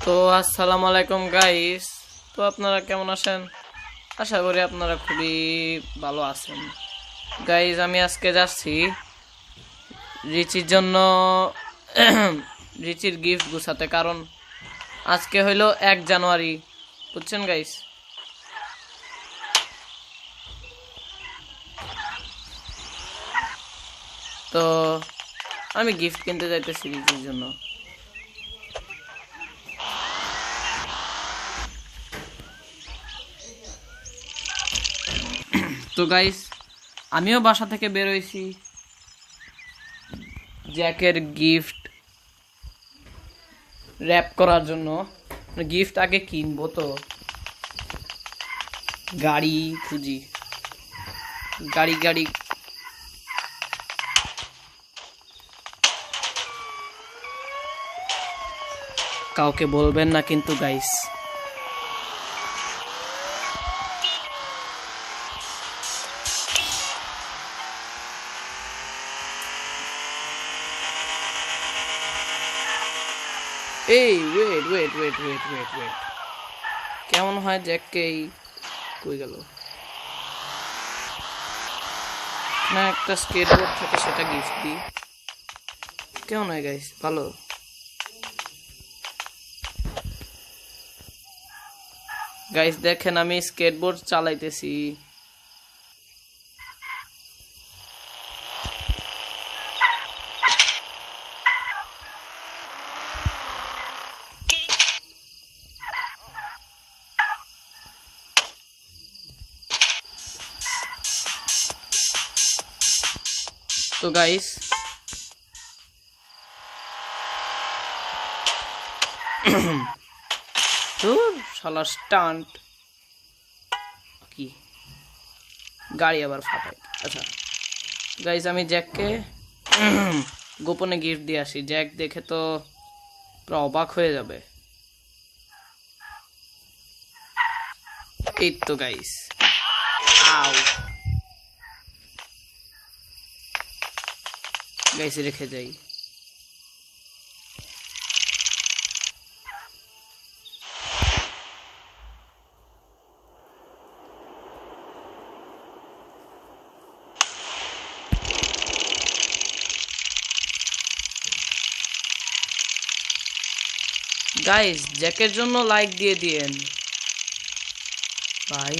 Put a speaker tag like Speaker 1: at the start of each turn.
Speaker 1: তো আসসালামু আলাইকুম গাইস। তো আপনারা কেমন আছেন? আশা করি আপনারা খুবই ভালো আছেন। গাইস, আমি আজকে যাচ্ছি রিচির জন্য রিচির গিফট গুছাতে, কারণ আজকে হইলো 1 জানুয়ারি, বুঝছেন গাইস? তো আমি গিফট কিনতে যাইতেছি রিচির জন্য। তো গাইস, আমিও বাসা থেকে বের হইছি জ্যাকের গিফট র্যাপ করার জন্য। গিফট আগে কিনবো, তো গাড়ি খুঁজি। গাড়ি কাউকে বলবেন না কিন্তু গাইস। এই ওয়েট, কেমন হয় জ্যাককে কই গেল না? একটা স্কেটবোর্ড থাকে, সেটা গিফট দিই। কেমন হয় গাইস? ভালো। গাইস দেখেন, আমি স্কেটবোর্ড চালাইতেছি। তো গাইস, শালা স্টান্ট কি গাড়ি আবার ফাটাই। আচ্ছা গাইস, আমি জ্যাককে গোপনে গিফট দিয়ে আসি। জ্যাক দেখে তো পুরো অবাক হয়ে যাবে। এই তো গাইস, আউ গাইস, রেখে যাই। গাইস জ্যাকের জন্য লাইক দিয়ে দিয়েন ভাই।